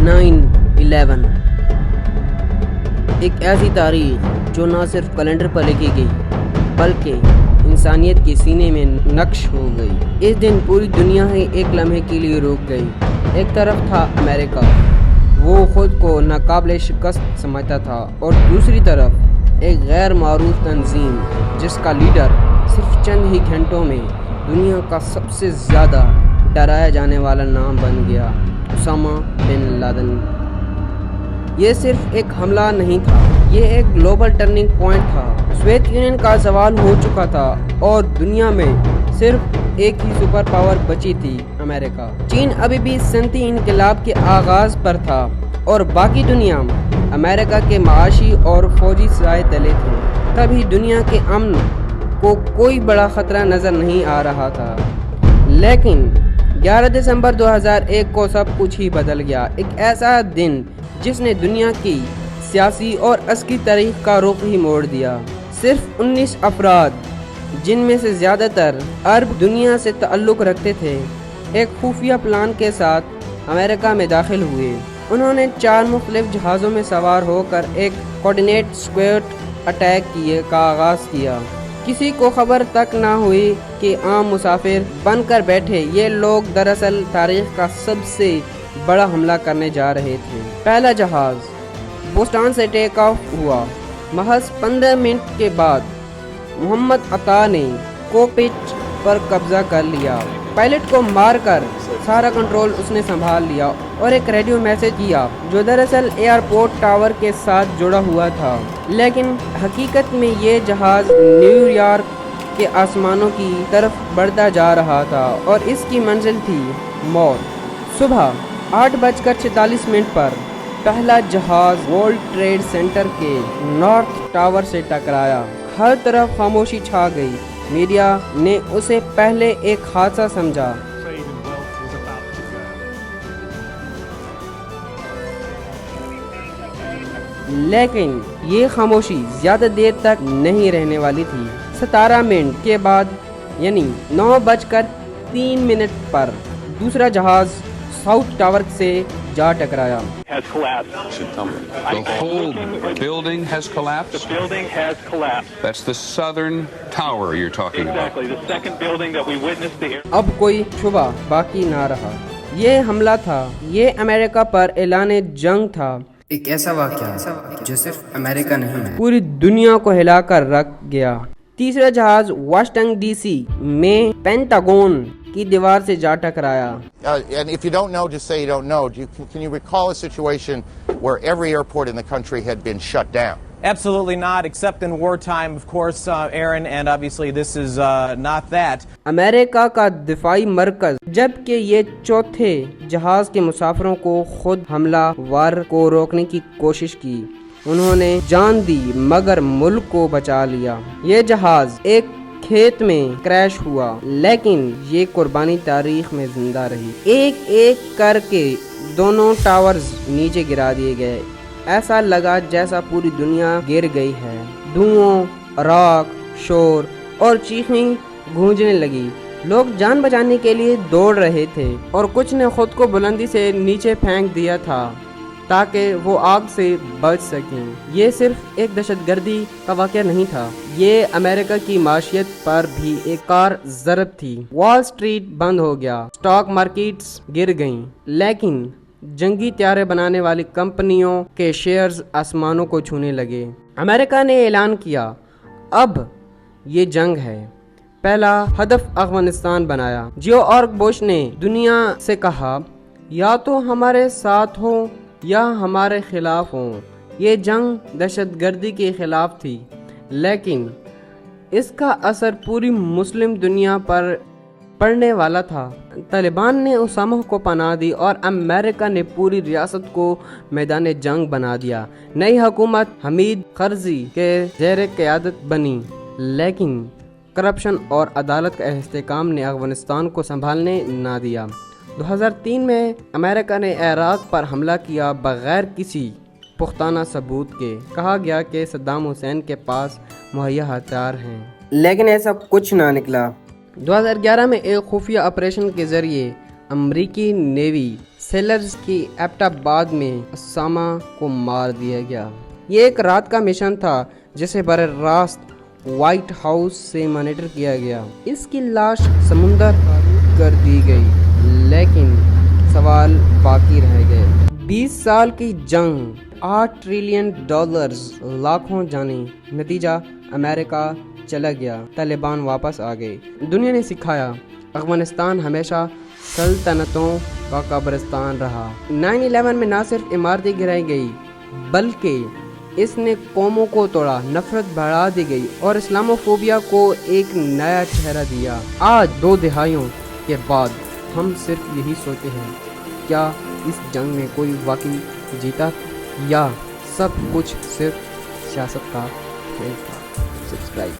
9/11 ایک ایسی تاریخ جو نہ صرف کیلنڈر پر لکھی گئی بلکہ انسانیت کے سینے میں نقش ہو گئی۔ اس دن پوری دنیا ہی ایک لمحے کے لیے رک گئی۔ ایک طرف تھا امریکہ، وہ خود کو ناقابل شکست سمجھتا تھا، اور دوسری طرف ایک غیر معروف تنظیم جس کا لیڈر صرف چند ہی گھنٹوں میں دنیا کا سب سے زیادہ ڈرایا جانے والا نام بن گیا، اسامہ بن لادن۔ یہ صرف ایک حملہ نہیں تھا، یہ ایک گلوبل ٹرننگ پوائنٹ تھا۔ سوویت یونین کا زوال ہو چکا تھا اور دنیا میں صرف ایک ہی سپر پاور بچی تھی، امریکہ۔ چین ابھی بھی صنعتی انقلاب کے آغاز پر تھا اور باقی دنیا امریکہ کے معاشی اور فوجی سائے تلے تھے۔ تبھی دنیا کے امن کو کوئی بڑا خطرہ نظر نہیں آ رہا تھا، لیکن 11 دسمبر 2001 کو سب کچھ ہی بدل گیا۔ ایک ایسا دن جس نے دنیا کی سیاسی اور عسکری تاریخ کا رخ ہی موڑ دیا۔ صرف 19 افراد، جن میں سے زیادہ تر عرب دنیا سے تعلق رکھتے تھے، ایک خفیہ پلان کے ساتھ امریکہ میں داخل ہوئے۔ انہوں نے 4 مختلف جہازوں میں سوار ہو کر ایک کوآرڈینیٹ اسکویڈ اٹیک کا آغاز کیا۔ کسی کو خبر تک نہ ہوئی کہ عام مسافر بن کر بیٹھے یہ لوگ دراصل تاریخ کا سب سے بڑا حملہ کرنے جا رہے تھے۔ پہلا جہاز بوسٹن سے ٹیک آف ہوا۔ محض 15 منٹ کے بعد محمد عطا نے کوکپٹ پر قبضہ کر لیا۔ پائلٹ کو مار کر سارا کنٹرول اس نے سنبھال لیا اور ایک ریڈیو میسج کیا جو دراصل ایئرپورٹ ٹاور کے ساتھ جڑا ہوا تھا، لیکن حقیقت میں یہ جہاز نیو یارک کے آسمانوں کی طرف بڑھتا جا رہا تھا اور اس کی منزل تھی موت۔ صبح 8:46 پر پہلا جہاز ورلڈ ٹریڈ سینٹر کے نارتھ ٹاور سے ٹکرایا۔ ہر طرف خاموشی چھا گئی۔ میڈیا نے اسے پہلے ایک حادثہ سمجھا، لیکن یہ خاموشی زیادہ دیر تک نہیں رہنے والی تھی۔ 17 منٹ کے بعد یعنی 9:03 پر دوسرا جہاز ساؤتھ ٹاور سے جا ٹکرایا۔ The whole building has collapsed? The building has collapsed. That's the southern tower you're talking about. Exactly, the second building that we witnessed the اب کوئی شبہ باقی نہ رہا، یہ حملہ تھا، یہ امریکہ پر اعلان جنگ تھا۔ ایک ایسا واقعہ جو صرف امریکہ نہیں پوری دنیا کو ہلا کر رکھ گیا۔ تیسرا جہاز واشنگٹن ڈی سی میں پینٹاگون کی دیوار سے جا ٹکرایا۔ And if you don't know, just say you don't know. Can you recall a situation where every airport in the country had been shut down? Absolutely not, except in wartime, of course, Aaron, and obviously this is not that. امریکہ کا دفاعی مرکز، جبکہ یہ چوتھے جہاز کے مسافروں کو خود حملہ ور کو روکنے کی کوشش کی۔ انہوں نے جان دی مگر ملک کو بچا لیا۔ یہ جہاز ایک کھیت میں کریش ہوا، لیکن یہ قربانی تاریخ میں زندہ رہی۔ ایک ایک کر کے دونوں ٹاورز نیچے گرا دیے گئے۔ ایسا لگا جیسا پوری دنیا گر گئی ہے۔ دھواں، راکھ، شور اور چیخیں گونجنے لگی۔ لوگ جان بچانے کے لیے دوڑ رہے تھے اور کچھ نے خود کو بلندی سے نیچے پھینک دیا تھا تاکہ وہ آگ سے بچ سکیں۔ یہ صرف ایک دہشت گردی کا واقعہ نہیں تھا، یہ امریکہ کی معیشت پر بھی ایک کار ضرب تھی۔ وال سٹریٹ بند ہو گیا، سٹاک مارکیٹس گر گئیں، لیکن جنگی طیارے بنانے والی کمپنیوں کے شیئرز آسمانوں کو چھونے لگے۔ امریکہ نے اعلان کیا اب یہ جنگ ہے۔ پہلا ہدف افغانستان بنایا۔ جیورج بش نے دنیا سے کہا یا تو ہمارے ساتھ ہوں یا ہمارے خلاف ہوں۔ یہ جنگ دہشت گردی کے خلاف تھی، لیکن اس کا اثر پوری مسلم دنیا پر پڑنے والا تھا۔ طالبان نے اسامہ کو پناہ دی اور امریکہ نے پوری ریاست کو میدان جنگ بنا دیا۔ نئی حکومت حمید کرزئی کے زیر قیادت بنی، لیکن کرپشن اور عدالت کا استحکام نے افغانستان کو سنبھالنے نہ دیا۔ 2003 میں امریکہ نے عراق پر حملہ کیا بغیر کسی پختانہ ثبوت کے۔ کہا گیا کہ صدام حسین کے پاس مہیا ہتھیار ہیں، لیکن ایسا کچھ نہ نکلا۔ 2011 میں ایک خفیہ آپریشن کے ذریعے امریکی نیوی سیلرز کی ایبٹ آباد میں اسامہ کو مار دیا گیا۔ یہ ایک رات کا مشن تھا جسے براہ راست وائٹ ہاؤس سے مانیٹر کیا گیا۔ اس کی لاش سمندر کر دی گئی، لیکن سوال باقی رہ گئے۔ 20 سال کی جنگ، $8 ٹریلین، لاکھوں جانیں، نتیجہ امریکہ چلا گیا، طالبان واپس آ گئے۔ دنیا نے سکھایا افغانستان ہمیشہ سلطنتوں کا قبرستان رہا۔ 9/11 میں نہ صرف عمارتیں گرائی گئی بلکہ اس نے قوموں کو توڑا، نفرت بڑھا دی گئی اور اسلاموفوبیا کو ایک نیا چہرہ دیا۔ آج 2 دہائیوں کے بعد ہم صرف یہی سوچتے ہیں، کیا اس جنگ میں کوئی واقعی جیتا یا سب کچھ صرف سیاست کا کھیل تھا؟ سبسکرائب